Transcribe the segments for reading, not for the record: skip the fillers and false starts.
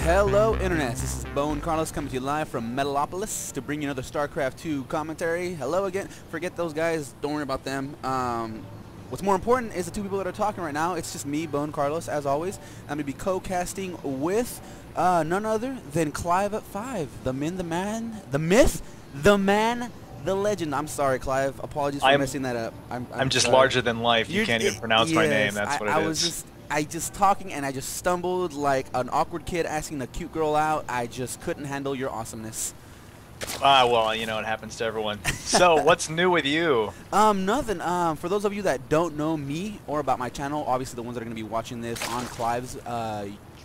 Hello Internet, this is BoneCarlos coming to you live from Metalopolis to bring you another StarCraft 2 commentary. Hello again. Forget those guys, don't worry about them. What's more important is the two people that are talking right now. It's just me, BoneCarlos, as always. I'm going to be co-casting with none other than CliveatFive, the man, the myth, the man, the legend. I'm sorry, Clive. Apologies for messing that up. I'm just larger than life. You can't even pronounce my name. That's what it is. I just talking and I just stumbled like an awkward kid asking a cute girl out. I just couldn't handle your awesomeness. Well, you know, it happens to everyone. So, what's new with you? Nothing. For those of you that don't know me or about my channel, obviously the ones that are going to be watching this on Clive's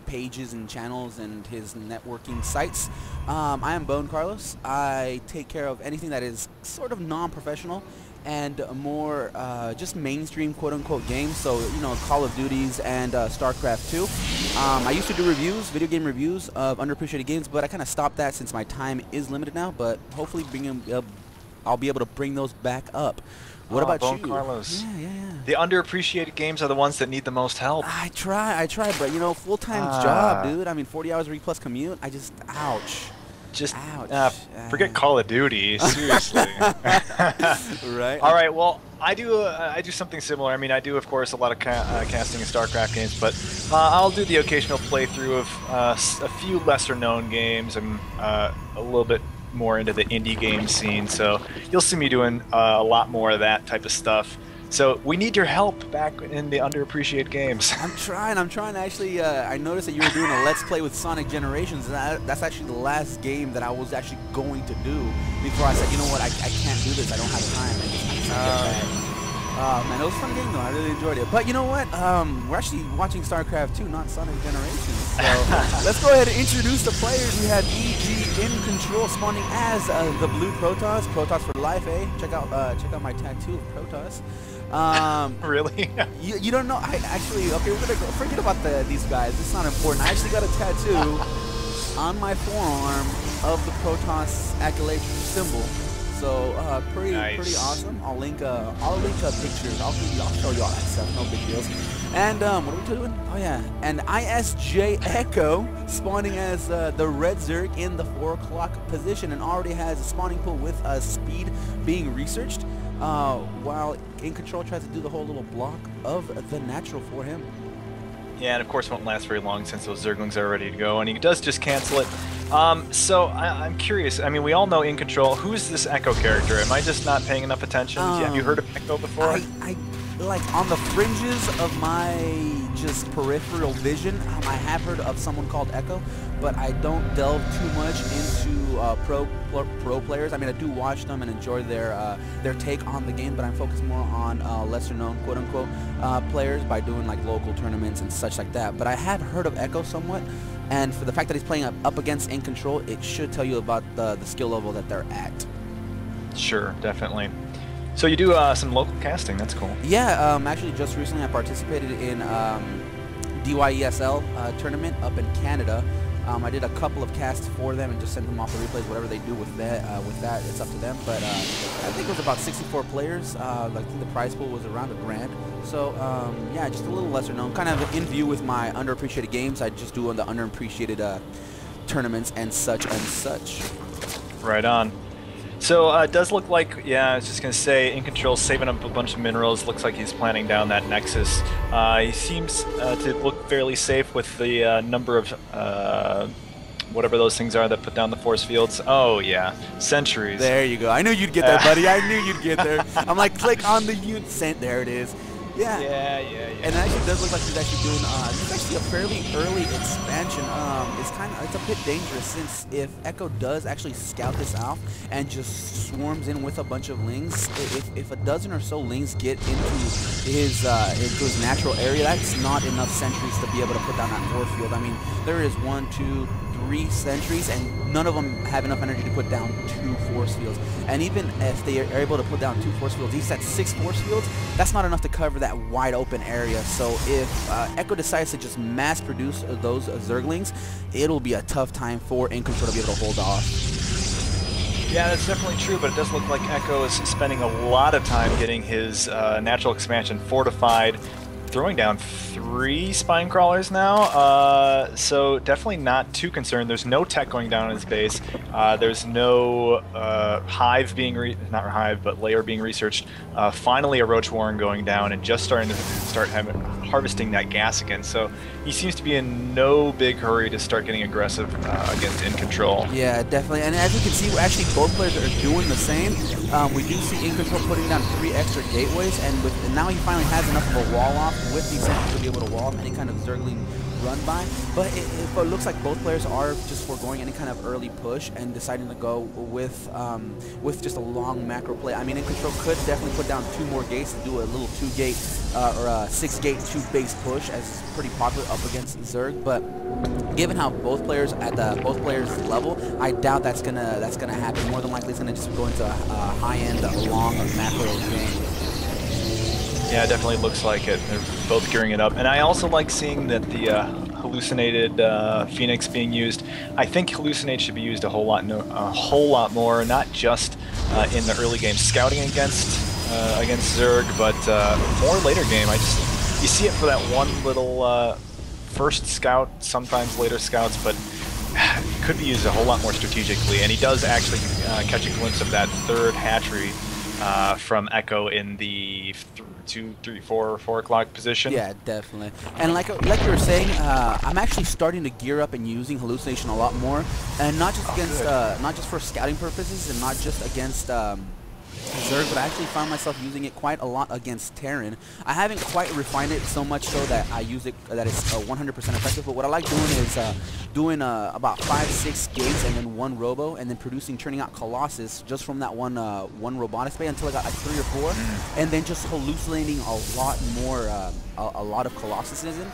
pages and channels and his networking sites, I am BoneCarlos. I take care of anything that is sort of non-professional and more just mainstream quote-unquote games, so you know, Call of Duties and StarCraft 2. I used to do reviews, video game reviews of underappreciated games, but I kind of stopped that since my time is limited now, but hopefully I'll be able to bring those back up. What about you? BoneCarlos. Yeah. The underappreciated games are the ones that need the most help. I try, but you know, full-time job, dude. I mean, 40 hours a week plus commute. I just, ouch. Forget Call of Duty, seriously. Right. All right. Well, I do something similar. I mean, I do, of course, a lot of casting in StarCraft games, but I'll do the occasional playthrough of a few lesser-known games. I'm a little bit more into the indie game scene, so you'll see me doing a lot more of that type of stuff. So we need your help back in the underappreciated games. I'm trying. Actually, I noticed that you were doing a Let's Play with Sonic Generations, and that's actually the last game that I was actually going to do before I said, you know what, I can't do this. I don't have time. Man, it was a fun game though. I really enjoyed it. But you know what? We're actually watching StarCraft 2, not Sonic Generations. So let's go ahead and introduce the players. We have eGinControl spawning as the blue Protoss. Protoss for life, eh? Check out my tattoo of Protoss. Really? You don't know? I actually, okay, we're gonna go. Forget about these guys. It's not important. I actually got a tattoo on my forearm of the Protoss accolade symbol. So pretty awesome. I'll link pictures. I'll show you all that stuff. No big deals. And what are we doing? Oh yeah, and iSjEcho spawning as the red Zerg in the 4 o'clock position, and already has a spawning pool with speed being researched. While eGinControl tries to do the whole little block of the natural for him. Yeah, and of course won't last very long since those Zerglings are ready to go, and he does just cancel it. So I'm curious. I mean, we all know eGinControl. Who's this Echo character? Am I just not paying enough attention? Have you heard of Echo before? I like on the fringes of my just peripheral vision, I have heard of someone called Echo, but I don't delve too much into pro players. I mean, I do watch them and enjoy their take on the game, but I'm focused more on lesser known quote unquote players by doing like local tournaments and such like that. But I have heard of Echo somewhat, and for the fact that he's playing up against eGinControl, it should tell you about the skill level that they're at. Sure, definitely. So you do some local casting. That's cool. Yeah, actually just recently I participated in DYESL tournament up in Canada. I did a couple of casts for them and just sent them off the replays. Whatever they do with that, it's up to them. But I think it was about 64 players. I think the prize pool was around $1,000. So yeah, just a little lesser known. Kind of in view with my underappreciated games. I just do on the underappreciated tournaments and such and such. Right on. So it does look like, yeah, I was just going to say, eGinControl's saving up a bunch of minerals. Looks like he's planning down that Nexus. He seems to look fairly safe with the number of whatever those things are that put down the force fields. Oh, yeah, sentries. There you go. I knew you'd get there, buddy. I knew you'd get there. I'm like, click on the sent. There it is. Yeah. And it actually does look like he's actually doing, this is actually a fairly early expansion. It's a bit dangerous since if Echo does actually scout this out and just swarms in with a bunch of lings, if a dozen or so lings get into his natural area, that's not enough sentries to be able to put down that force field. I mean, there is 1, 2, 3 sentries, and none of them have enough energy to put down 2 force fields. And even if they are able to put down 2 force fields, he's at 6 force fields. That's not enough to cover that wide open area. So if Echo decides to just mass produce those Zerglings, it'll be a tough time for eGinControl to be able to hold off. Yeah, that's definitely true, but it does look like Echo is spending a lot of time getting his natural expansion fortified throwing down 3 spine crawlers now, so definitely not too concerned. There's no tech going down on his base. There's no hive being not hive, but layer being researched. Finally, a roach warren going down and just starting to harvesting that gas again. So he seems to be in no big hurry to start getting aggressive against iGinControl. Yeah, definitely. And as you can see, actually both players are doing the same. We do see iGinControl putting down 3 extra gateways, and now he finally has enough of a wall off with these samples to be able to wall off any kind of Zergling run by. But it looks like both players are just foregoing any kind of early push and deciding to go with just a long macro play. I mean, iGinControl could definitely put down 2 more gates and do a little 2-gate or a 6-gate 2-base push, as is pretty popular up against Zerg. But given how both players at both players' level, I doubt that's gonna happen. More than likely, it's gonna just go into a high-end, long macro game. Yeah, it definitely looks like it. They're both gearing it up. And I also like seeing that the hallucinated Phoenix being used. I think hallucinate should be used a whole lot more, not just in the early game scouting against Zerg, but more later game. You see it for that one little first scout, sometimes later scouts, but it could be used a whole lot more strategically. And he does actually catch a glimpse of that 3rd hatchery from Echo in the 2, 3, 4 o'clock position. Yeah, definitely. And like you were saying, I'm actually starting to gear up and using hallucination a lot more, and not just against, not just for scouting purposes, and not just against Zerg, but I actually found myself using it quite a lot against Terran. I haven't quite refined it so much so that I use it that it's 100% effective. But what I like doing is doing about 5-6 gates and then 1 robo, and then turning out Colossus just from that one robotics bay until I got like 3 or 4, and then just hallucinating a lot more, a lot of Colossuses in.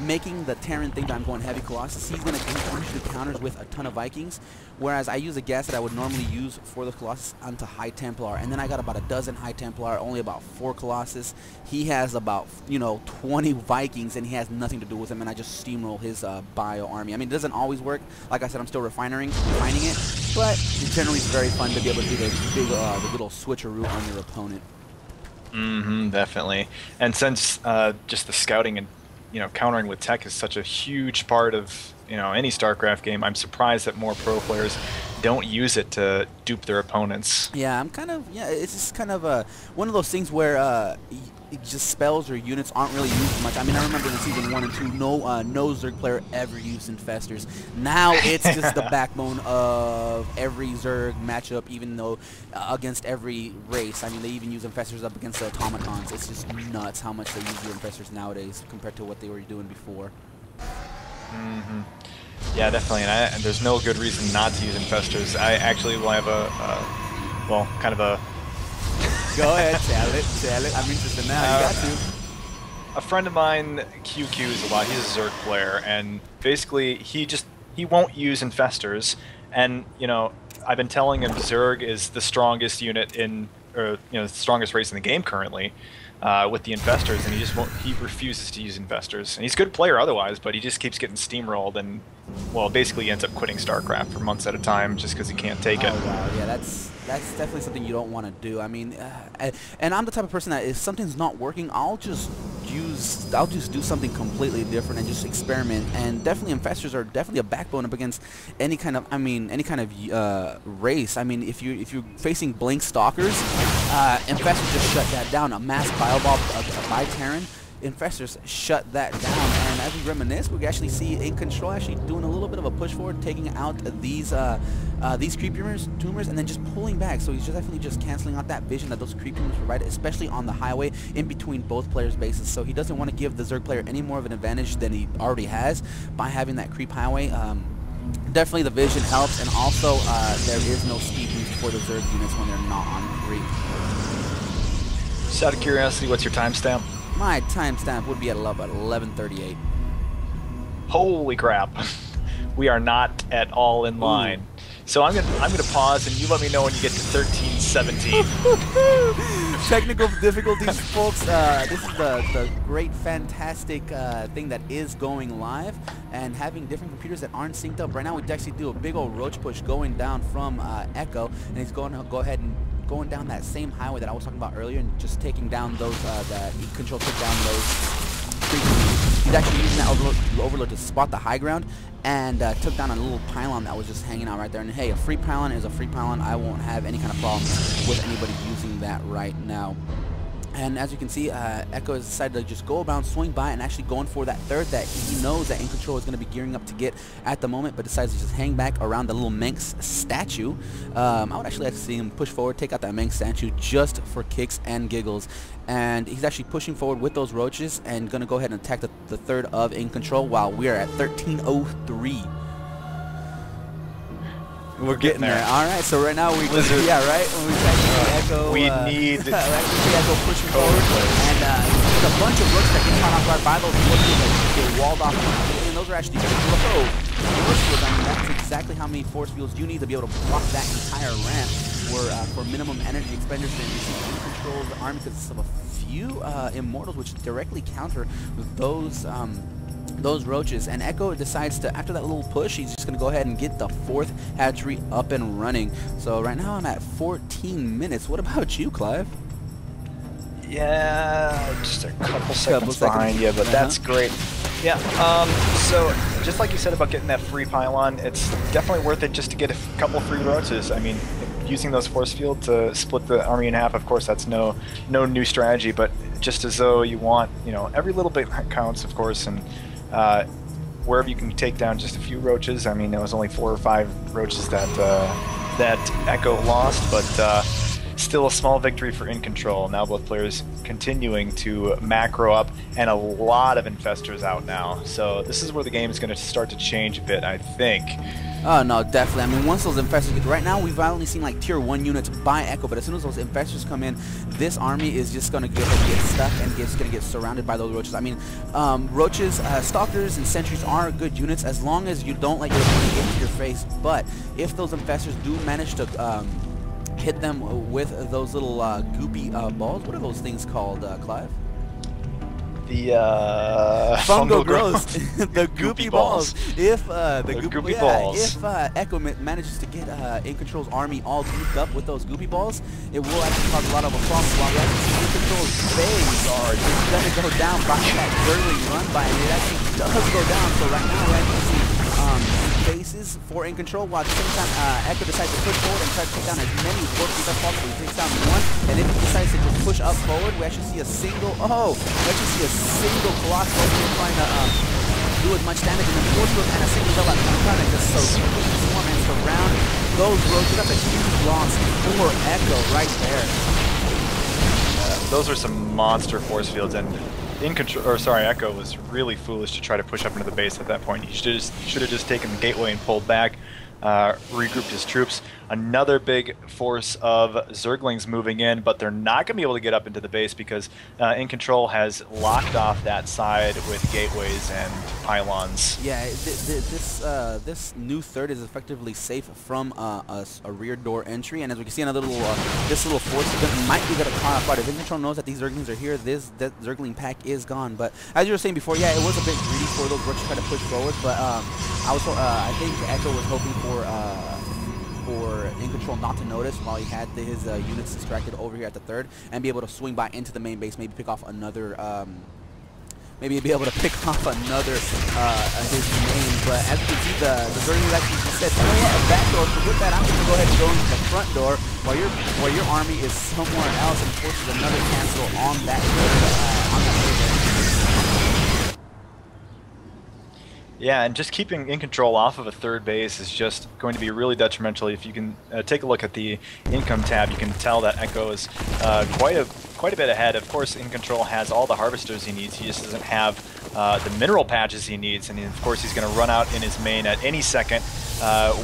Making the Terran think that I'm going heavy Colossus. He's going to usually counters with a ton of Vikings, whereas I use a gas that I would normally use for the Colossus onto High Templar, and then I got about a dozen High Templar, only about 4 Colossus. He has about 20 Vikings, and he has nothing to do with them, and I just steamroll his bio army. I mean, it doesn't always work. Like I said, I'm still refining it, but generally it's very fun to be able to do the little switcheroo on your opponent. Definitely. And since just the scouting and countering with tech is such a huge part of any StarCraft game, I'm surprised that more pro players don't use it to dupe their opponents. Yeah, it's just kind of one of those things where just spells or units aren't really used much. I mean, I remember in Season 1 and 2, no Zerg player ever used Infestors. Now it's just the backbone of every Zerg matchup, even though against every race. I mean, they even use Infestors up against the automatons. It's just nuts how much they use the Infestors nowadays compared to what they were doing before. Yeah, definitely, and there's no good reason not to use Infestors. I actually will have kind of a... Go ahead, tell it. I'm interested now. You got to. A friend of mine QQs a lot. He's a Zerg player, and basically he won't use Infestors. And I've been telling him Zerg is the strongest unit the strongest race in the game currently with the Infestors, and he refuses to use Infestors. And he's a good player otherwise, but he just keeps getting steamrolled, and basically he ends up quitting StarCraft for months at a time just because he can't take it. Oh wow, yeah, that's definitely something you don't want to do. I mean, and I'm the type of person that if something's not working, I'll just do something completely different and just experiment. And definitely Infestors are definitely a backbone up against any kind of race. I mean, if you're facing blank stalkers, Infestors just shut that down. A mass biobomb by Terran, Infestors shut that down. And as we reminisce, we actually see iGinControl actually doing a little bit of a push forward, taking out these creep tumors, and then just pulling back. So he's definitely just canceling out that vision that those creep tumors provide, especially on the highway in between both players' bases. So he doesn't want to give the Zerg player any more of an advantage than he already has by having that creep highway. Definitely the vision helps, and also there is no speed boost for the Zerg units when they're not on creep. Just out of curiosity, what's your timestamp? My timestamp would be at about 11:38. Holy crap. We are not at all in line. Ooh. So I'm gonna pause, and you let me know when you get to 13:17. Technical difficulties, folks. This is the great, fantastic thing that is going live, and having different computers that aren't synced up. Right now, we actually do a big old roach push going down from Echo, and he's going to go ahead and going down that same highway that I was talking about earlier, and just taking down those. That iGinControl took down those He's actually using that overload to spot the high ground, and took down a little pylon that was just hanging out right there. And hey, a free pylon is a free pylon. I won't have any kind of problem with anybody using that right now. And as you can see, eCHO has decided to just go about, swing by, and actually going for that third that he knows that iGinControl is going to be gearing up to get at the moment, but decides to just hang back around the little Manx statue. I would actually like to see him push forward, take out that Manx statue just for kicks and giggles. And he's actually pushing forward with those roaches and going to go ahead and attack the third of iGinControl while we are at 13:03. We're getting there. All right, so right now we right. When we eCHO, we need eCHO pushing forward, and there's a bunch of rooks that get caught off guard by those force fields that get walled off, and those are actually low force fields. I mean, that's exactly how many force fields you need to be able to block that entire ramp for minimum energy expenditure. And you see iGinControl's army consists of a few immortals, which directly counter those roaches. And eCHO decides to, after that little push, he's just going to go ahead and get the fourth hatchery up and running. So right now I'm at 14 minutes. What about you, Clive? Yeah, just a couple seconds behind you, but that's great. Yeah, so just like you said about getting that free pylon, it's definitely worth it just to get a couple free roaches. I mean, using those force field to split the army in half, of course, that's no new strategy, but just as though you want, you know, every little bit counts, of course, and wherever you can take down just a few roaches. I mean, there was only 4 or 5 roaches that eCHO lost, but still a small victory for iGinControl. Now both players continuing to macro up, and a lot of infestors out now. So this is where the game is going to start to change a bit, I think. Oh, no, definitely. I mean, once those infestors get... Right now, we've only seen, like, tier 1 units by eCHO, but as soon as those infestors come in, this army is just going to get stuck and just going to get surrounded by those roaches. I mean, roaches, stalkers, and sentries are good units as long as you don't let your opponent get into your face. But if those infestors do manage to hit them with those little goopy balls, what are those things called, Clive? The fungal growths, the goopy balls. If the goopy balls. If eCHO manages to get iGinControl's army all gooped up with those goopy balls, it will actually cause a lot of a problem. While we actually see iGinControl's phase guard is going to go down by that Zergling run by, and it actually does go down. So right now we actually see bases for iGinControl, while at the same time eCHO decides to push forward and try to take down as many forces as possible. He takes down one, and if he decides to just push up forward, we actually see a single Colossus over here trying to do as much damage, and then force field and a single double trying to just swarm and surround those roaches. That's a huge loss for eCHO right there. Those are some monster force fields, and eCHO was really foolish to try to push up into the base at that point. He should have just taken the gateway and pulled back, regrouped his troops. Another big force of Zerglings moving in, but they're not going to be able to get up into the base because iGinControl has locked off that side with gateways and pylons. Yeah, this new third is effectively safe from a rear door entry, and as we can see, another little this little force that might be going to caught off guard. If iGinControl knows that these Zerglings are here, that Zergling pack is gone. But as you were saying before, yeah, it was a bit greedy for those rooks to try to push forward, but I think eCHO was hoping for iGinControl not to notice while he had his units distracted over here at the third, and be able to swing by into the main base, maybe pick off another his main. But as you can see, the Zerglings actually said, you know what, a back door, forget that, I'm going to go ahead and go into the front door while your army is somewhere else and forces another cancel on that third. Yeah, and just keeping iGinControl off of a third base is just going to be really detrimental. If you can take a look at the income tab, you can tell that eCHO is quite a bit ahead. Of course, iGinControl has all the harvesters he needs. He just doesn't have the mineral patches he needs, and of course he's going to run out in his main at any second,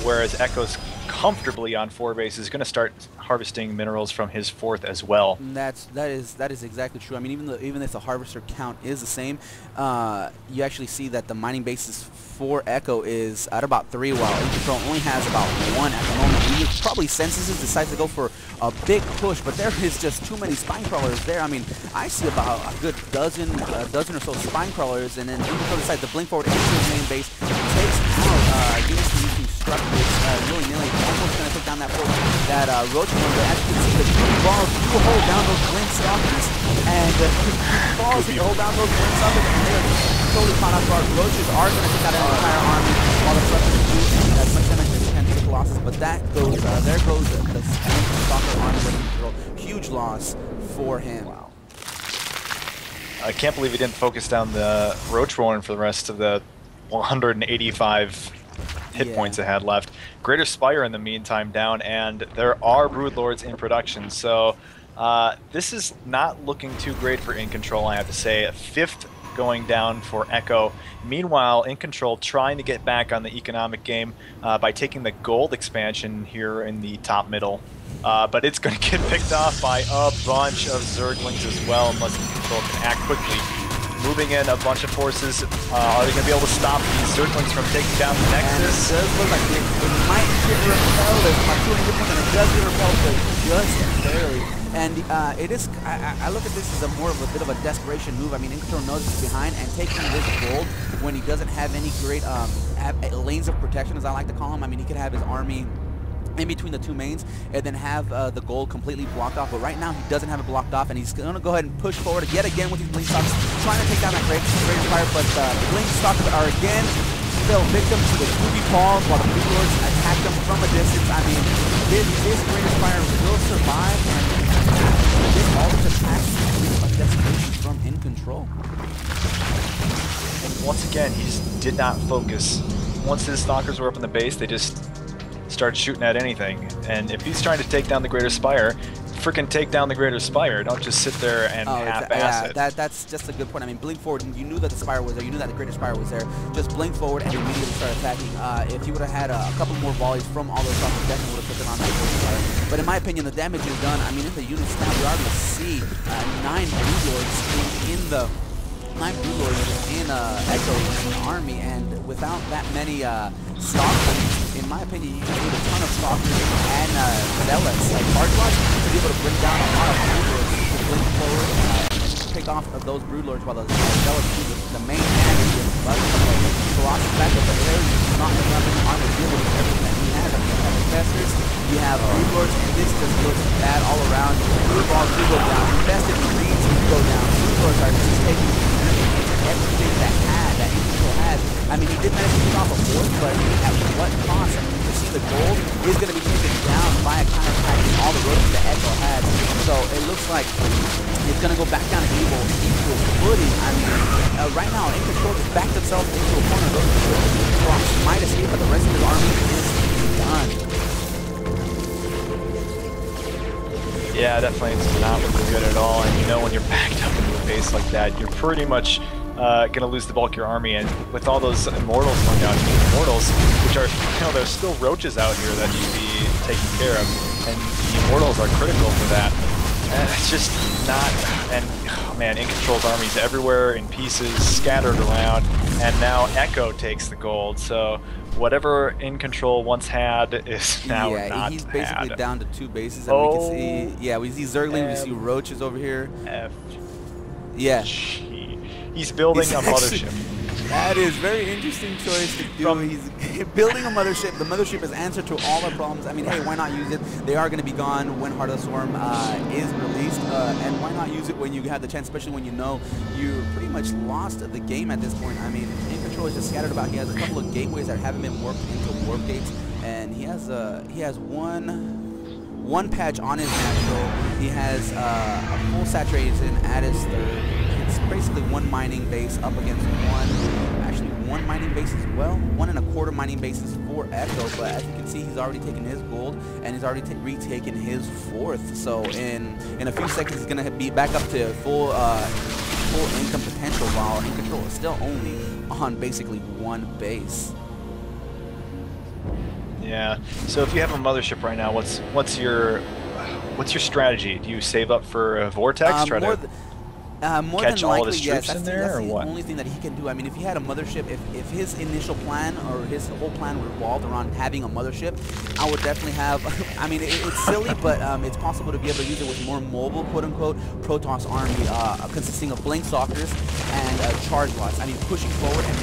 whereas eCHO's comfortably on 4 bases, going to start harvesting minerals from his 4th as well. That is exactly true. I mean, even if the harvester count is the same, you actually see that the mining bases for eCHO is at about 3, while iGinControl only has about 1 at the moment. He probably senses it, decides to go for a big push, but there is just too many spine crawlers there. I mean, I see about a good dozen or so spine crawlers, and then iGinControl decides to blink forward into his main base, takes out units from using structures willy-nilly, almost going to take down that roach one. But as you can see, the goopy balls do hold down those Blink Stalkers, and the goopy balls hold down those Blink Stalkers, and they are totally enough. Roaches are going to take out an entire army while the Flutters do as much damage as they can take losses. But that goes, there goes the Stalker army with control. Huge loss for him. Wow. I can't believe he didn't focus down the Roach Warren for the rest of the 185 hit points it had left. Greater Spire in the meantime down, and there are Broodlords in production, so this is not looking too great for iGinControl, I have to say. A 5th going down for Echo. Meanwhile, iGinControl trying to get back on the economic game by taking the gold expansion here in the top middle. But it's going to get picked off by a bunch of Zerglings as well, unless iGinControl can act quickly. Moving in a bunch of forces. Are they going to be able to stop these Zerglings from taking down the Nexus? And it does look like it might get repelled. There's about 200 hit points, and it does get repelled, but just barely. And it is, I look at this as more of a bit of a desperation move. I mean, iGinControl knows he's behind, and taking this gold when he doesn't have any great lanes of protection, as I like to call him. I mean, he could have his army in between the two mains and then have the gold completely blocked off, but right now he doesn't have it blocked off, and he's going to go ahead and push forward yet again with these Blink Stalkers, trying to take down that Great Fire, but the Blink Stalkers are again fell victim to the Ruby Paws while the Broodlords attack them from a distance. I mean, this Great Fire will survive, and this ultimate attack is a desperation from iGinControl. And once again, he just did not focus. Once his Stalkers were up in the base, they just start shooting at anything. And if he's trying to take down the Greater Spire, freaking take down the Greater Spire. Don't just sit there and half-ass it. That's just a good point. I mean, blink forward. You knew that the Spire was there. You knew that the Greater Spire was there. Just blink forward and immediately start attacking. If he would have had a couple more volleys from all those shots, definitely would have taken on that Greater Spire. But in my opinion, the damage is done. I mean, in the units now, we are going to see 9 Broodlords in the... 9 Broodlords in Echo's army, and without that many Stalkers, in my opinion, you need a ton of Stalkers and Zealots, like Hardlocks, to be able to bring down a lot of Broodlords to blink forward, pick off of those Broodlords while the Zealots do the main damage with Colossus backup, but there's not enough in the armor to deal with everything that he has. I mean, you have Infestors, you have Broodlords, and this just looks bad all around. Broodballs do go down, Infested Marines go down, Broodlords are just taking everything that iGinControl had. I mean, he did manage to pick off a 4th, but at what cost? I mean, you can see the gold is going to be taken down by a counterattack all the roads that Echo had. So it looks like it's going to go back down to equal footing. I mean, right now, iGinControl just backed himself into a corner. Those might escape, but the rest of his army is done. Yeah, definitely it's not looking good at all. And you know, when you're backed up into a base like that, you're pretty much going to lose the bulk of your army. And with all those Immortals going down, Immortals, which are, you know, there's still roaches out here that need to be taken care of, and the Immortals are critical for that. And it's just not, and oh man, iGinControl's army's everywhere in pieces, scattered around, and now Echo takes the gold. So whatever iGinControl once had is now not he's basically had. down to 2 bases, and we can see, we see Zerglings, we see Roaches over here. Yeah. He's building a mothership. That is very interesting choice to do. He's building a mothership. The mothership is answer to all our problems. I mean, hey, why not use it? They are going to be gone when Heart of the Swarm is released, and why not use it when you have the chance, especially when you know you pretty much lost the game at this point. I mean, iGinControl is just scattered about. He has a couple of gateways that haven't been warped into warp gates, and he has one patch on his natural. He has a full saturation at his 3rd. It's basically 1 mining base up against 1 mining base as well. 1 1/4 mining bases for Echo, but as you can see, he's already taken his gold, and he's already retaken his 4th. So in a few seconds, he's going to be back up to full income potential, while iGinControl is still only on basically 1 base. Yeah. So if you have a mothership right now, what's your strategy? Do you save up for a vortex? Try to more catch than all likely, his yes. troops in there, or what? That's the only thing that he can do. I mean, if he had a mothership, if his initial plan or his whole plan revolved around having a mothership, I would definitely have. I mean, it's silly, but it's possible to be able to use it with more mobile, quote-unquote, Protoss army consisting of Blink Stalkers and charge lots. I mean, pushing forward and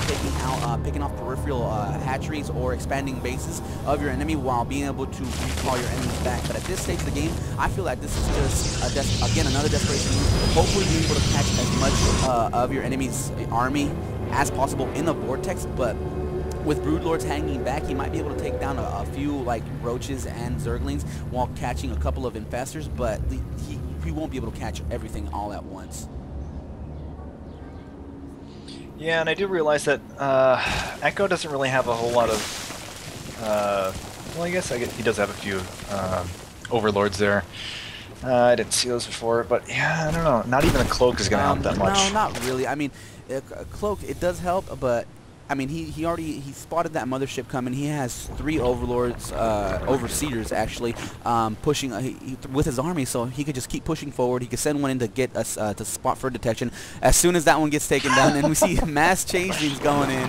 picking off peripheral hatcheries or expanding bases of your enemy while being able to recall your enemies back. But at this stage of the game, I feel like this is just again another desperation move. Hopefully, being able to catch as much of your enemy's army as possible in the vortex, but with Broodlords hanging back, he might be able to take down a few like roaches and zerglings while catching a couple of infestors, but he won't be able to catch everything all at once. Yeah, and I do realize that Echo doesn't really have a whole lot of, well, I guess he does have a few overlords there. I didn't see those before, but yeah, I don't know. Not even a cloak is going to help that much. No, not really. I mean, a cloak, it does help, but I mean, he spotted that mothership coming. He has 3 overlords, overseers actually, pushing with his army, so he could just keep pushing forward. He could send one in to get us to spot for detection. As soon as that one gets taken down, and we see mass changelings going in.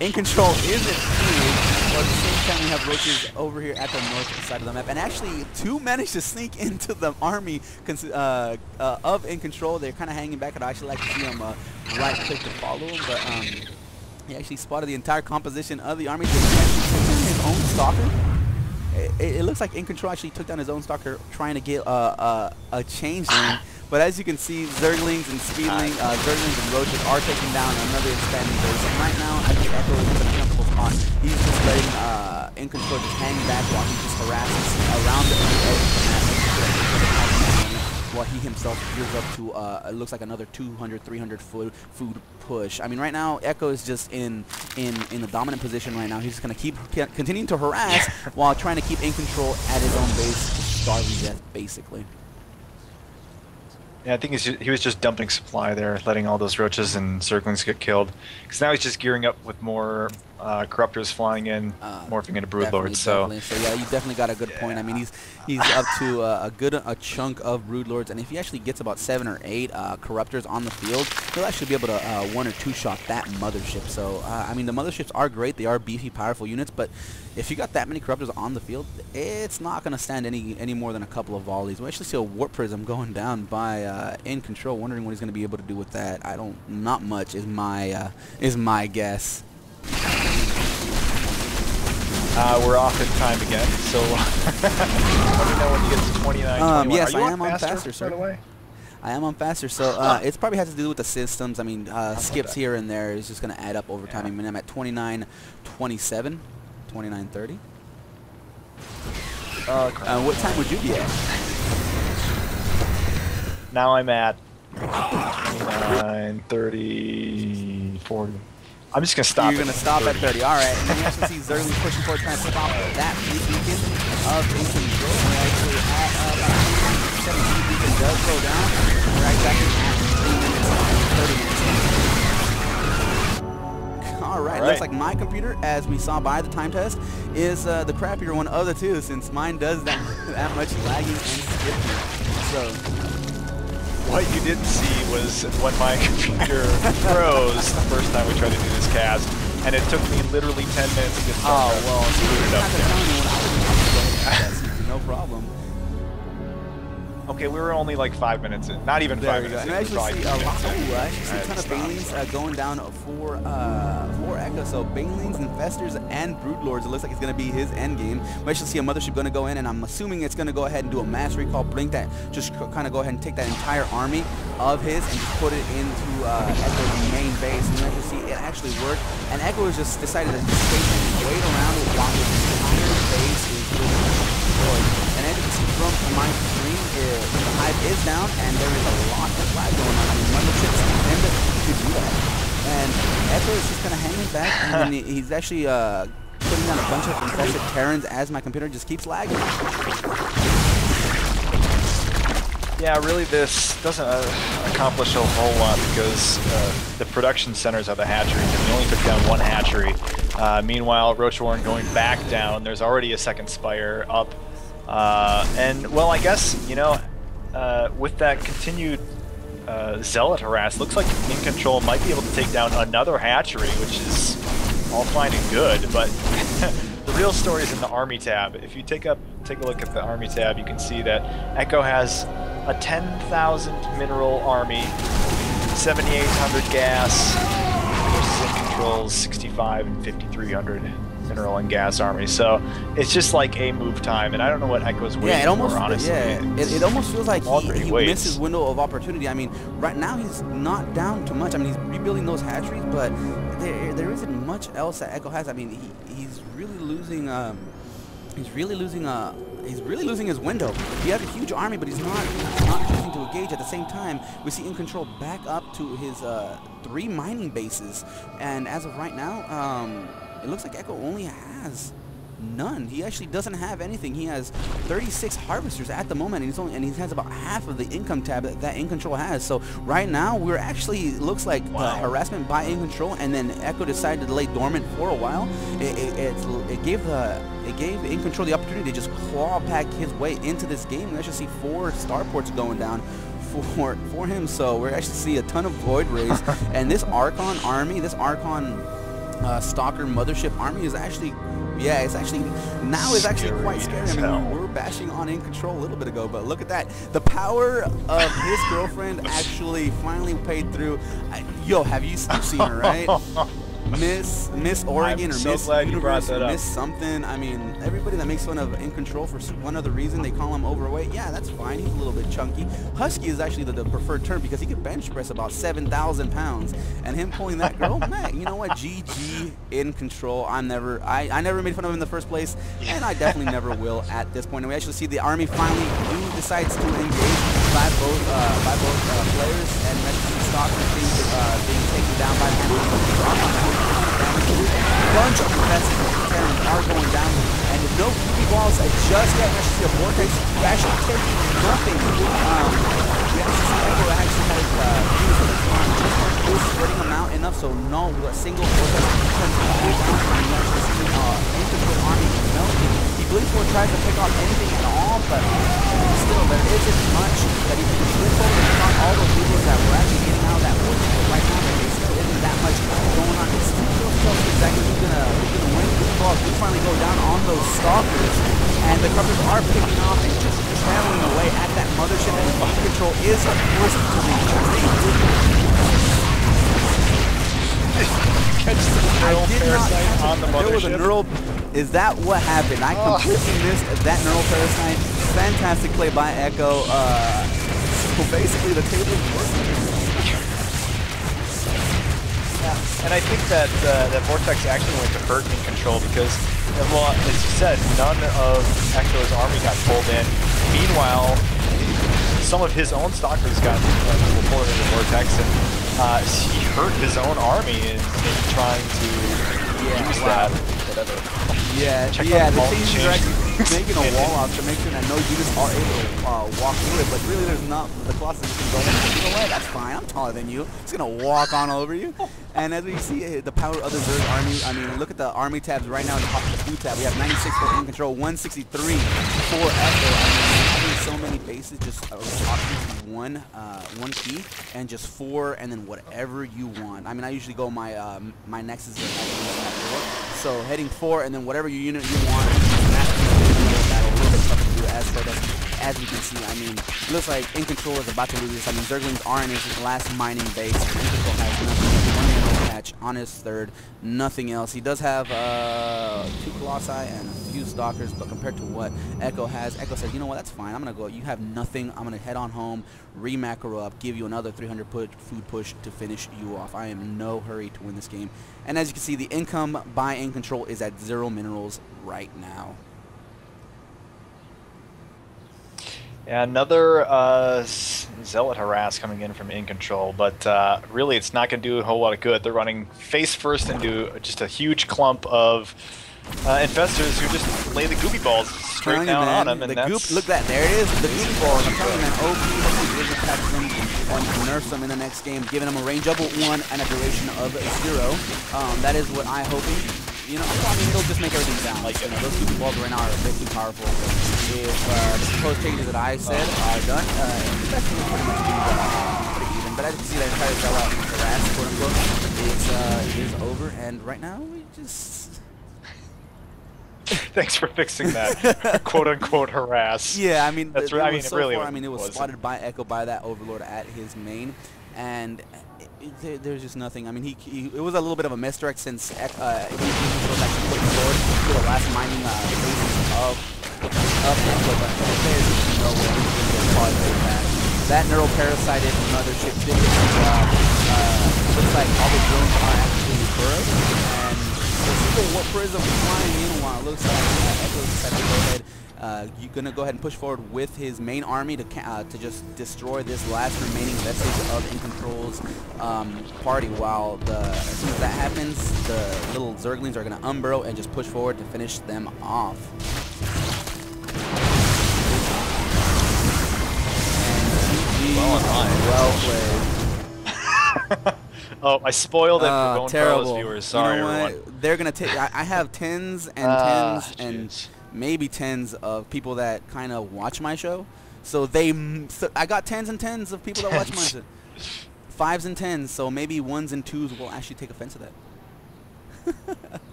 iGinControl isn't huge. But at the same time, we have roaches over here at the north side of the map, and actually 2 managed to sneak into the army of iGinControl. They're kind of hanging back, and I actually like to see them right click to follow him, but he actually spotted the entire composition of the army. Did he actually take down his own stalker? It looks like iGinControl actually took down his own stalker trying to get a changeling. But as you can see, zerglings and speedlings, zerglings and roaches are taking down another expanding base. And right now, I think Echo is in a comfortable spot. He's just letting iGinControl just hang back while he just harasses around the edge of the map, while he himself gears up to, it looks like another 200, 300 food push. I mean, right now, Echo is just in the dominant position right now. He's just going to continuing to harass while trying to keep iGinControl at his own base, starving to death, basically. Yeah, I think he was just dumping supply there, letting all those roaches and zerglings get killed. Because now he's just gearing up with more corruptors flying in, morphing into broodlords. So yeah, you definitely got a good point. I mean, he's up to a chunk of broodlords, and if he actually gets about 7 or 8 corruptors on the field, he'll actually be able to 1 or 2 shot that mothership. So I mean, the motherships are great; they are beefy, powerful units, but if you got that many corruptors on the field, it's not going to stand any more than a couple of volleys. We actually see a warp prism going down by iGinControl. Wondering what he's going to be able to do with that. Not much is my guess. We're off in time again, so let me know when you get to 29, 21. Yes, I am on faster, sir. By the way? I am on faster, so it's probably has to do with the systems. I mean, skips here and there is just going to add up over time. I mean, I'm at 29.27, 29.30. What time would you be at? Now I'm at 29.30, 40. I'm just going to stop. You're going to stop at 30. All right. And then you actually see Zerglings pushing forward, trying to stop that beacon of iGinControl. We're actually at about 17 beacon does go down. We're exactly at 3 minutes. 30 minutes. All right. Looks like my computer, as we saw by the time test, is the crappier one of the two, since mine does that much lagging and skipping. So what you didn't see was when my computer froze the first time we tried to do this cast, and it took me literally 10 minutes to get started. No problem. Okay, we were only like 5 minutes in. Not even 5 minutes in. I actually see a ton of Banelings going down for Echo. So Banelings, Infestors, and Broodlords. It looks like it's going to be his end game. We actually see a mothership going to go in, and I'm assuming it's going to go ahead and do a mass recall, blink that, just kind of go ahead and take that entire army of his and just put it into Echo's main base. And you actually see it actually worked. And Echo has just decided to wait around while his entire base is destroyed. And as you can see from my screen, the hive is down, and there is a lot of lag going on. I mean, motherships tend to do that. And Echo is just kind of hanging back, and then he's actually putting down a bunch of infested Terrans as my computer just keeps lagging. Yeah, really this doesn't accomplish a whole lot because the production centers are the hatcheries, and we only took down 1 hatchery. Meanwhile, Roach Warren going back down, there's already a second spire up. And, well, I guess, you know, with that continued zealot harass, looks like iGinControl might be able to take down another hatchery, which is all fine and good, but the real story is in the army tab. If you take a look at the army tab, you can see that Echo has a 10,000 mineral army, 7,800 gas, versus iGinControl minerals, 65 and 5,300 mineral and gas army. So it's just like a move time, and I don't know what Echo's waiting for, honestly. It almost feels like he missed his window of opportunity. I mean, right now he's not down too much. I mean, he's rebuilding those hatcheries, but there isn't much else that Echo has. I mean, he's really losing. He's really losing his window. He has a huge army, but he's not choosing to engage. At the same time, we see iGinControl back up to his 3 mining bases, and as of right now, it looks like Echo only has none. He actually doesn't have anything. He has 36 harvesters at the moment, and he has about half of the income tab that iGinControl has. So right now, we're actually, looks like harassment by iGinControl, and then Echo decided to lay dormant for a while. It gave iGinControl the opportunity to just claw back his way into this game. We actually see 4 starports going down for him. So we're actually see a ton of Void Rays, and this Archon army, this Archon Stalker Mothership army is actually, it's actually quite scary. I mean, we were bashing on iGinControl a little bit ago, but look at that. The power of his girlfriend actually finally paid through. Yo, you've seen her, right? Miss Oregon or Miss Universe or Miss something. I mean, everybody that makes fun of iGinControl for one other reason, they call him overweight. Yeah, that's fine. He's a little bit chunky. Husky is actually the preferred term because he could bench press about 7,000 pounds. And him pulling that girl, man, you know what? GG iGinControl. I never made fun of him in the first place, and I definitely never will at this point. And we actually see the army finally decides to engage by both players, and let's see Stalker being taken down by hand. Bunch of defensive Terrans are going down, and with no Ruby balls just yet, we actually see a Vortex actually taking nothing. We actually see Echo actually has just spreading them out enough, so no single Vortex turns all down, and we actually see iGinControl army melting. He believes Blink tries to pick off anything at all, but still there isn't much that he can flip over and on all those people that were actually getting out of that Vortex right now. There still isn't that much going on. It's still exactly who's gonna win. These balls do finally go down on those Stalkers, and the Cruppers are picking off and just traveling away at that mothership, and iGinControl is forced to retreat. Catch the neural parasite on the mothership. There was a neural. Is that what happened? I completely missed that neural parasite. Fantastic play by Echo. So basically, the table worked. And I think that that Vortex actually went to hurt iGinControl because, well, as you said, none of Echo's army got pulled in. Meanwhile, some of his own Stalkers got pulled into the Vortex, and he hurt his own army in trying to use that. Whatever. Yeah, the teams are actually making a wall out to make sure that no units are able to walk through it, but really there's not. The Colossus can go in. You know what? That's fine. I'm taller than you. It's going to walk on over you. And as we see the power of the Zerg army, I mean, look at the army tabs right now in the food tab. We have 96 for iGinControl, 163 for Echo. I mean, having so many bases, just options one key, and just 4, and then whatever you want. I mean, I usually go my my Nexus at 4. So heading 4, and then whatever unit you want. That'll a little bit tough to do as we can see. I mean, it looks like iGinControl is about to lose this. I mean, Zerglings are in his last mining base. iGinControl has nothing. One mineral patch on his third. Nothing else. He does have 2 Colossi and a few Stalkers, but compared to what Echo has, Echo says, you know what, that's fine. I'm going to go. You have nothing. I'm going to head on home, re-macro up, give you another 300 food push to finish you off. I am in no hurry to win this game. And as you can see, the income by iGinControl is at 0 minerals right now. Yeah, another Zealot harass coming in from iGinControl, but really it's not going to do a whole lot of good. They're running face first into just a huge clump of infestors who just lay the goopy balls straight down on them. And the goop, look at that, there it is, the goopy ball. I'm telling you, man, OP hopefully is catch them and nerf them in the next game, giving them a range of 1 and a duration of 0. That is what I'm hoping. You know, I mean, it'll just make everything down. Like, you know, those goopy balls right now are a bit too powerful. If the proposed changes that I said are done, that's pretty much pretty even. But as you can see, that entire sellout harass, quote unquote, is over. And right now, we just... Thanks for fixing that, quote unquote harass. Yeah, I mean, that's right. I mean, so really, far, I mean, it was spotted by Echo by that Overlord at his main, and There's just nothing. I mean, it was a little bit of a misdirect since he was actually looking forward to the last mining phases of Echo, but there's no way he's going to get qualified back. That neural parasited mothership did get the job. Looks like all the drones are actually burrowed, and the single warp prism flying in while it looks like Echo decided to go ahead. You're going to go ahead and push forward with his main army to just destroy this last remaining vestige of eGinControl's party. While as soon as that happens, the little Zerglings are going to unburrow and just push forward to finish them off. Well played. Oh, I spoiled it for BoneCarlos viewers. Sorry, you know everyone. They're going to take... I have tens and tens and... maybe tens of people that kind of watch my show. So I got tens and tens of people that watch my show. 5s and 10s, so maybe 1s and 2s will actually take offense to that.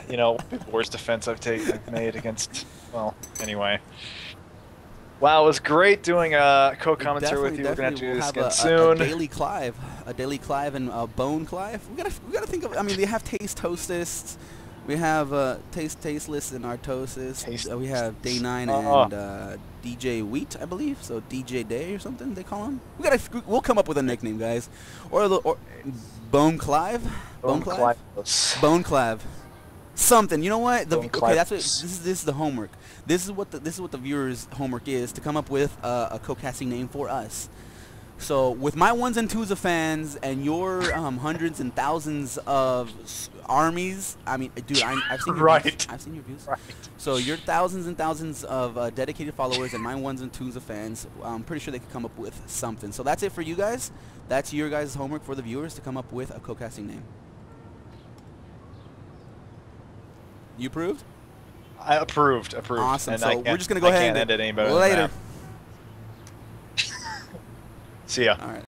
You know, the worst offense I've made against, well, anyway. Wow, it was great doing a co-commentary with you. We're going to do this again soon. A daily Clive and BoneCarlos. We gotta think of, I mean, they have Taste Hostess. We have Tasteless and Artosis. We have Day 9 and DJ Wheat, I believe. So DJ Day or something they call him. We'll come up with a nickname, guys. Or BoneCarlos. BoneCarlos. Something. You know what? Okay, that's what. This is the homework. This is what the viewers' homework is, to come up with a co-casting name for us. So with my 1s and 2s of fans and your hundreds and thousands of armies, I mean, dude, I've seen your views. I've seen your views. Right. So your thousands and thousands of dedicated followers and my 1s and 2s of fans, I'm pretty sure they could come up with something. So that's it for you guys. That's your guys' homework for the viewers, to come up with a co-casting name. You approved? I approved. Awesome. And so we're just gonna go ahead and end it any better later. See ya. All right.